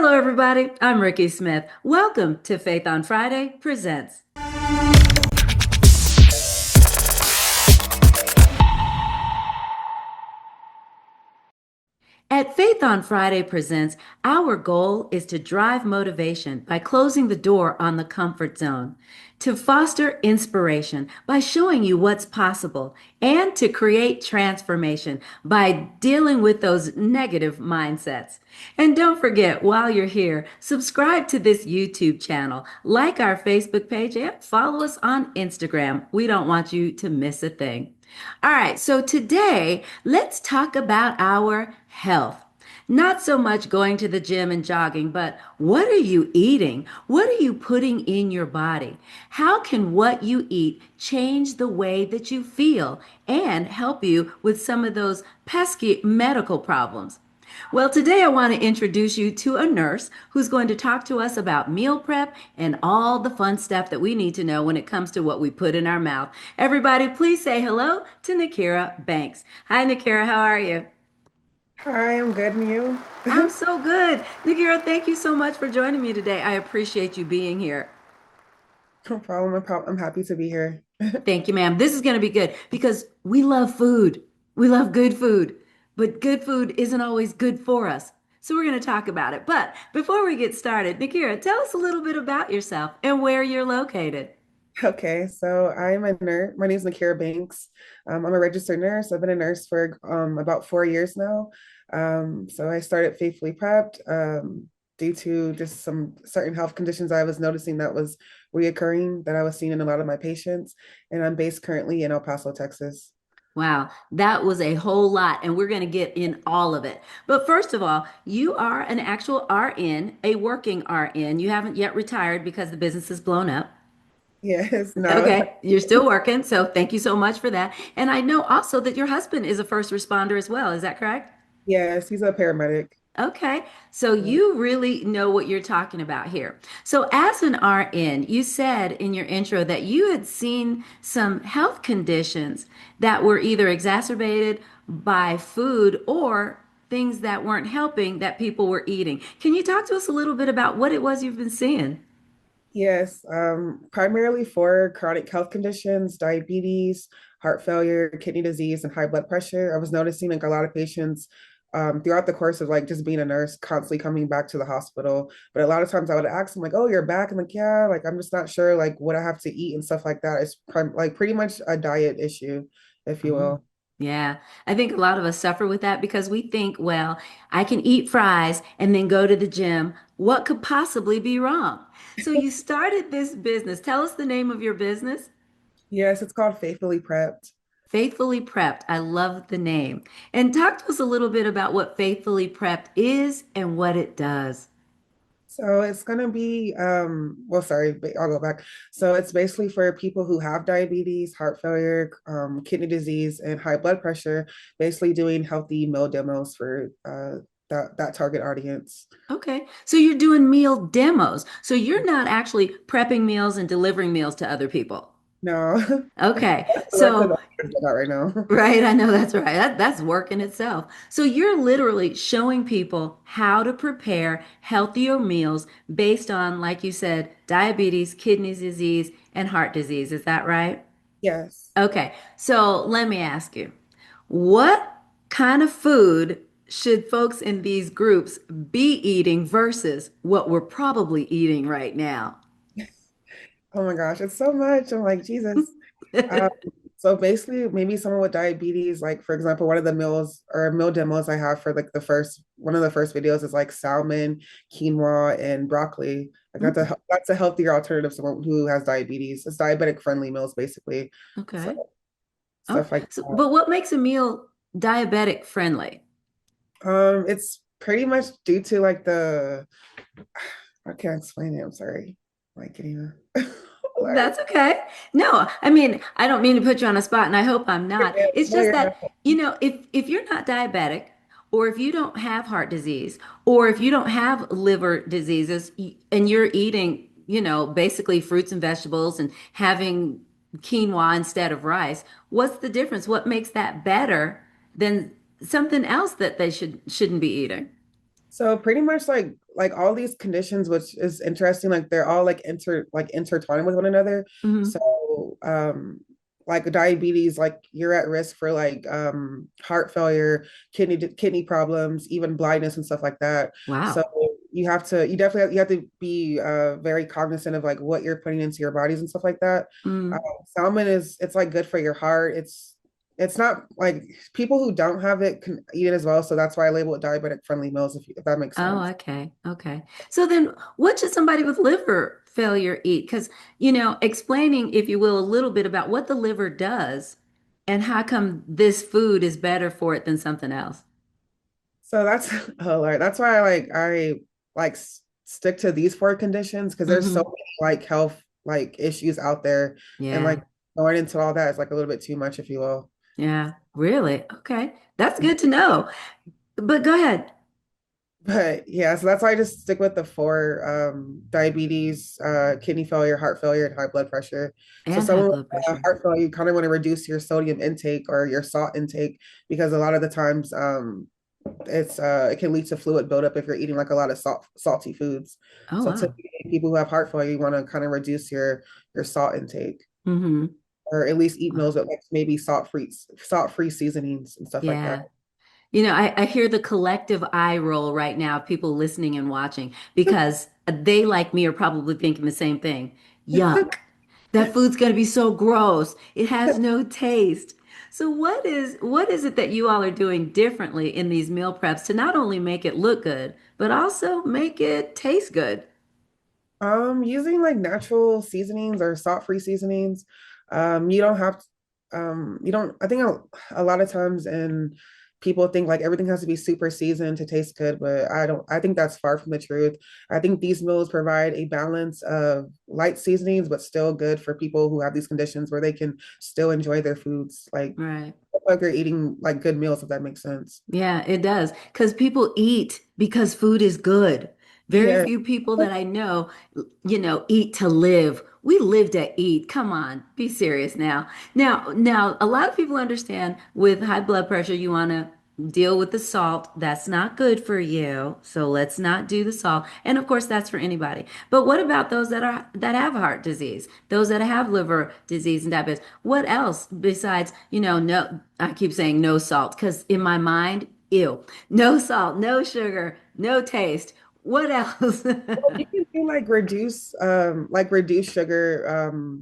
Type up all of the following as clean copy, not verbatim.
Hello, everybody. I'm Ricky Smith. Welcome to Faith on Friday Presents. At Faith on Friday Presents, our goal is to drive motivation by closing the door on the comfort zone, to foster inspiration by showing you what's possible, and to create transformation by dealing with those negative mindsets. And don't forget, while you're here, subscribe to this YouTube channel, like our Facebook page, and follow us on Instagram. We don't want you to miss a thing. All right, so today let's talk about our health. Not so much going to the gym and jogging, but what are you eating? What are you putting in your body? How can what you eat change the way that you feel and help you with some of those pesky medical problems? Well, today I want to introduce you to a nurse who's going to talk to us about meal prep and all the fun stuff that we need to know when it comes to what we put in our mouth. Everybody, please say hello to Nakira Banks. Hi, Nakira, how are you? Hi, I'm good, and you? I'm so good. Nakira, thank you so much for joining me today. I appreciate you being here. No problem. I'm happy to be here. Thank you, ma'am. This is going to be good because we love food. We love good food, but good food isn't always good for us. So we're going to talk about it. But before we get started, Nakira, tell us a little bit about yourself and where you're located. Okay, so I'm a nurse. My name is Nakira Banks. I'm a registered nurse. I've been a nurse for about 4 years now. So I started faithfully prepped due to just some certain health conditions I was noticing that was reoccurring that I was seeing in a lot of my patients. And I'm based currently in El Paso, Texas. Wow, that was a whole lot, and we're going to get in all of it. But first of all, you are an actual RN, a working RN. You haven't yet retired because the business is blown up. Yes, no. Okay, you're still working, so thank you so much for that. And I know also that your husband is a first responder as well. Is that correct? Yes, he's a paramedic. Okay, so you really know what you're talking about here. So, as an RN, you said in your intro that you had seen some health conditions that were either exacerbated by food or things that weren't helping that people were eating. Can you talk to us a little bit about what it was you've been seeing? Yes, primarily for chronic health conditions, diabetes, heart failure, kidney disease, and high blood pressure. I was noticing like a lot of patients throughout the course of like just being a nurse, constantly coming back to the hospital. But a lot of times I would ask them like, "Oh, you're back?" I'm like, "Yeah." Like I'm just not sure like what I have to eat and stuff like that. It's like pretty much a diet issue, if you Mm. will. Yeah, I think a lot of us suffer with that because we think, well, I can eat fries and then go to the gym. What could possibly be wrong? So you started this business. Tell us the name of your business. Yes, it's called Faithfully Prepped. Faithfully Prepped. I love the name. And talk to us a little bit about what Faithfully Prepped is and what it does. So it's gonna be well, sorry, but I'll go back. So it's basically for people who have diabetes, heart failure, kidney disease, and high blood pressure, basically doing healthy meal demos for that target audience. Okay, so you're doing meal demos. So you're not actually prepping meals and delivering meals to other people. No, Okay, that's so what I got right now. right, I know that's right. That's work in itself. So you're literally showing people how to prepare healthier meals based on, like you said, diabetes, kidney disease, and heart disease. Is that right? Yes. Okay, so let me ask you, what kind of food should folks in these groups be eating versus what we're probably eating right now? Oh my gosh, it's so much. I'm like, Jesus. Um, so basically, maybe someone with diabetes, like for example, one of the meals or meal demos I have for like the first one of the first videos is like salmon, quinoa, and broccoli. Like Mm, that's a healthier alternative to someone who has diabetes. It's diabetic friendly meals basically. So okay. stuff like So, that. but what makes a meal diabetic friendly? It's pretty much due to like the I can't explain it. I'm sorry. Like getting a That's okay. No, I mean, I don't mean to put you on a spot, and I hope I'm not. It's No, just you're that, not. if you're not diabetic, or if you don't have heart disease, or if you don't have liver diseases, and you're eating, basically fruits and vegetables and having quinoa instead of rice, what's the difference? What makes that better than something else that they shouldn't be eating? So pretty much like all these conditions, which is interesting, like they're all like intertwined with one another. Hmm. So like diabetes, like you're at risk for like heart failure, kidney problems, even blindness and stuff like that. So Wow. you definitely have to be very cognizant of like what you're putting into your bodies and stuff like that. Um, Mm. Salmon it's like good for your heart. It's not like people who don't have it can eat it as well. So that's why I label it diabetic friendly meals, if that makes Oh, sense. okay. Okay. So then what should somebody with liver failure eat? Because, explaining, if you will, a little bit about what the liver does and how come this food is better for it than something else. So that's oh Lord, that's why I stick to these four conditions because there's so Hmm. many like health like issues out there, and Yeah. like going into all that is like a little bit too much, if you will. Yeah. Really? Okay. That's good to know. But go ahead. But yeah, so that's why I just stick with the four diabetes, kidney failure, heart failure, and high blood pressure. So And high someone with blood pressure. heart failure, you kind of want to reduce your sodium intake or your salt intake because a lot of the times it can lead to fluid buildup if you're eating like a lot of salty foods. Oh, So wow. typically people who have heart failure, you want to kind of reduce your salt intake Hmm. or at least eat meals with like maybe salt free seasonings and stuff like that. Yeah. I hear the collective eye roll right now, people listening and watching, because they, like me, are probably thinking the same thing. Yuck. That food's going to be so gross. It has no taste. So what is it that you all are doing differently in these meal preps to not only make it look good, but also make it taste good? Using like natural seasonings or salt-free seasonings. You don't have you don't I think a lot of times and people think like everything has to be super seasoned to taste good, but I think that's far from the truth. I think these meals provide a balance of light seasonings, but still good for people who have these conditions where they can still enjoy their foods. Right. Like they're eating like good meals, if that makes sense. Yeah, it does. Because people eat because food is good. Very Yeah. few people that I know, eat to live. We live to eat. Come on, be serious now. Now, a lot of people understand with high blood pressure, you want to deal with the salt. That's not good for you. So let's not do the salt. And of course, that's for anybody. But what about those that have heart disease, those that have liver disease and diabetes? What else besides, no, I keep saying no salt because in my mind, ew, no salt, no sugar, no taste. What else? You can do like reduce sugar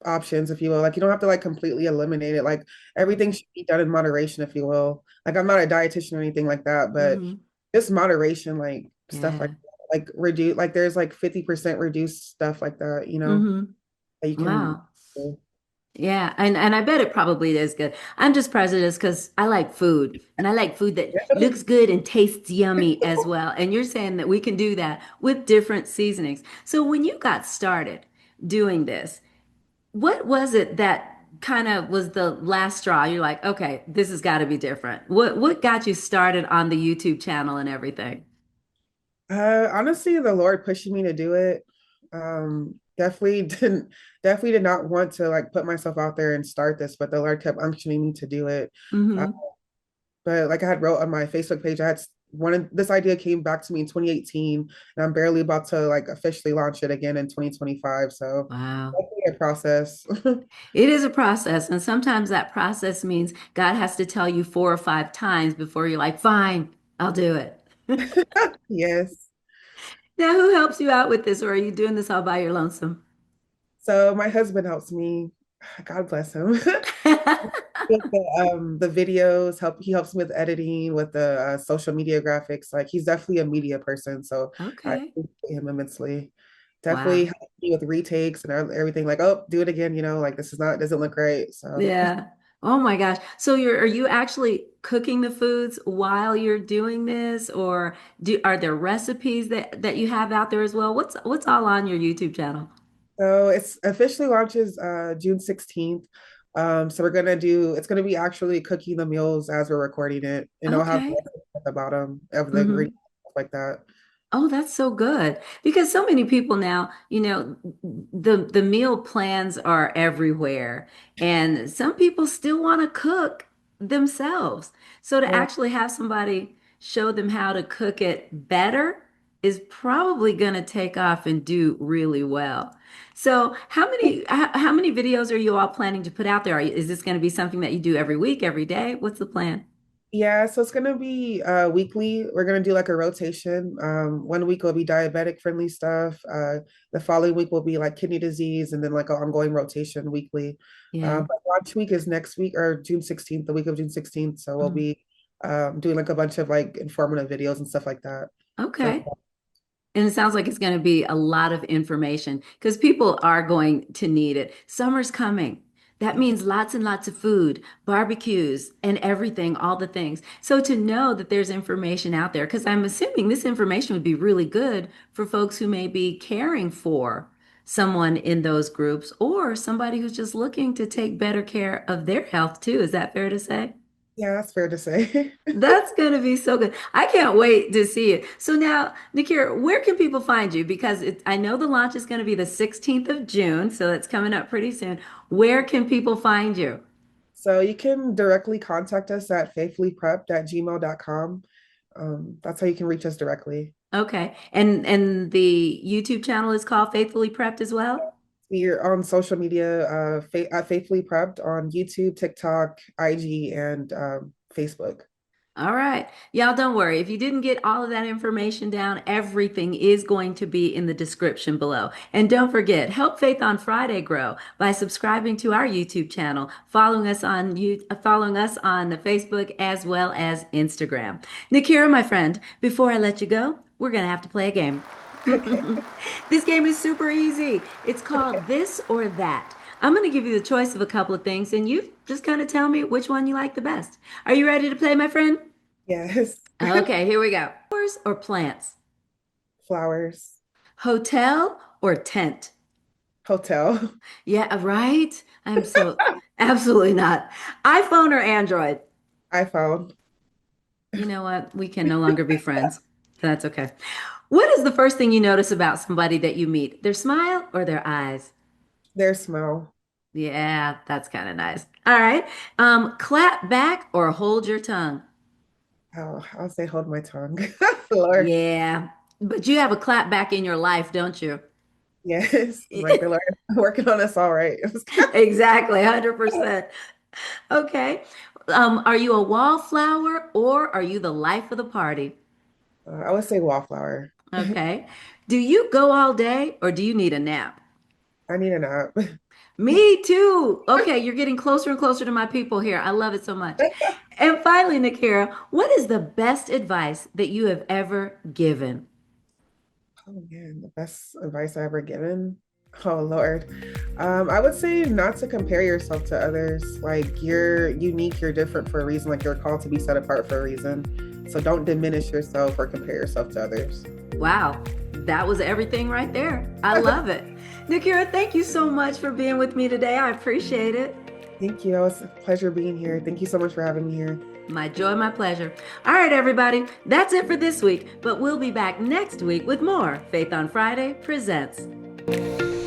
options, if you will. Like you don't have to like completely eliminate it. Like everything should be done in moderation, if you will. Like I'm not a dietitian or anything like that, but Hmm. just moderation, like stuff Yeah. like reduce like there's like 50% reduced stuff like that, Hmm. that you can Wow. do. Yeah, and I bet it probably is good. I'm just prejudiced because I like food and I like food that looks good and tastes yummy as well. And you're saying that we can do that with different seasonings. So when you got started doing this, what was it that kind of was the last straw? You're like, okay, this has got to be different. What got you started on the YouTube channel and everything? Honestly, the Lord pushing me to do it. Definitely did not want to like put myself out there and start this, but the Lord kept unctioning me to do it. Uh, Hmm. but like I had wrote on my Facebook page, I had wanted this idea came back to me in 2018, and I'm barely about to like officially launch it again in 2025. So Wow. definitely a process. It is a process, and sometimes that process means God has to tell you 4 or 5 times before you're like, fine, I'll do it. Yes. Now, who helps you out with this, or are you doing this all by your lonesome? So my husband helps me. God bless him. With the videos, he helps me with editing, with the social media graphics. Like he's definitely a media person, so I Okay. appreciate him immensely. Definitely Wow. helped me with retakes and everything. Like, oh, do it again. Like this is not doesn't look right. So, Yeah. Oh my gosh. So are you actually cooking the foods while you're doing this, or are there recipes that you have out there as well? What's all on your YouTube channel? it's officially launches June 16th. So it's gonna be actually cooking the meals as we're recording it, and I'll have the Okay. recipe at the bottom of the Hmm. ingredients stuff like that. Oh, that's so good. Because so many people now, the meal plans are everywhere, and some people still want to cook themselves. So to Yeah. actually have somebody show them how to cook it better is probably going to take off and do really well. So, how many videos are you all planning to put out there? Is this going to be something that you do every week, every day? What's the plan? Yeah, so it's gonna be weekly. We're gonna do like a rotation. One week will be diabetic friendly stuff. The following week will be like kidney disease, and then like an ongoing rotation weekly. Yeah. But launch week is next week or June 16th, the week of June 16th. So we'll Mhm. be doing like a bunch of like informative videos and stuff like that. For Okay. And it sounds like it's going to be a lot of information because people are going to need it. Summer's coming. That means lots and lots of food, barbecues, and everything, all the things. So to know that there's information out there, because I'm assuming this information would be really good for folks who may be caring for someone in those groups or somebody who's just looking to take better care of their health too. Is that fair to say? yeah, that's fair to say. That's going to be so good. I can't wait to see it. So now, Nakira, where can people find you? Because I know the launch is going to be the 16th of June, so that's coming up pretty soon. Where can people find you? So you can directly contact us at faithfullyprepped@gmail.com. That's how you can reach us directly. Okay. And the YouTube channel is called Faithfully Prepped as well? We're on social media, at Faithfully Prepped on YouTube, TikTok, IG, and Facebook. All right. Y'all don't worry. If you didn't get all of that information down, everything is going to be in the description below. And don't forget, help Faith on Friday grow by subscribing to our YouTube channel, following us on the Facebook as well as Instagram. Nakira, my friend, before I let you go, we're going to have to play a game. Okay. This game is super easy. It's called This or That. I'm going to give you the choice of a couple of things, and you just kind of tell me which one you like the best. Are you ready to play, my friend? Yes. Okay, here we go. Flowers or plants? Flowers. Hotel or tent? Hotel. Yeah, right? I'm so absolutely not. iPhone or Android? iPhone. You know what? We can no longer be friends. That's okay. What is the first thing you notice about somebody that you meet? Their smile or their eyes? Their smell. Yeah, that's kind of nice. All right. Clap back or hold your tongue? Oh, I'll say hold my tongue. Lord. Yeah, but you have a clap back in your life, don't you? Yes. Like the Lord working on us all right. Exactly, 100%. Okay. Are you a wallflower or are you the life of the party? I would say wallflower. Okay. Do you go all day or do you need a nap? I need a nap. Me too. Okay, you're getting closer and closer to my people here. I love it so much. And finally, Nakira, what is the best advice that you have ever given? Oh man, the best advice I ever given. Oh Lord. I would say not to compare yourself to others. Like you're unique, you're different for a reason. Like you're called to be set apart for a reason. So don't diminish yourself or compare yourself to others. Wow, that was everything right there. I love it. Nakira, thank you so much for being with me today. I appreciate it. Thank you. It was a pleasure being here. Thank you so much for having me here. My joy, my pleasure. All right, everybody, that's it for this week, but we'll be back next week with more Faith on Friday Presents.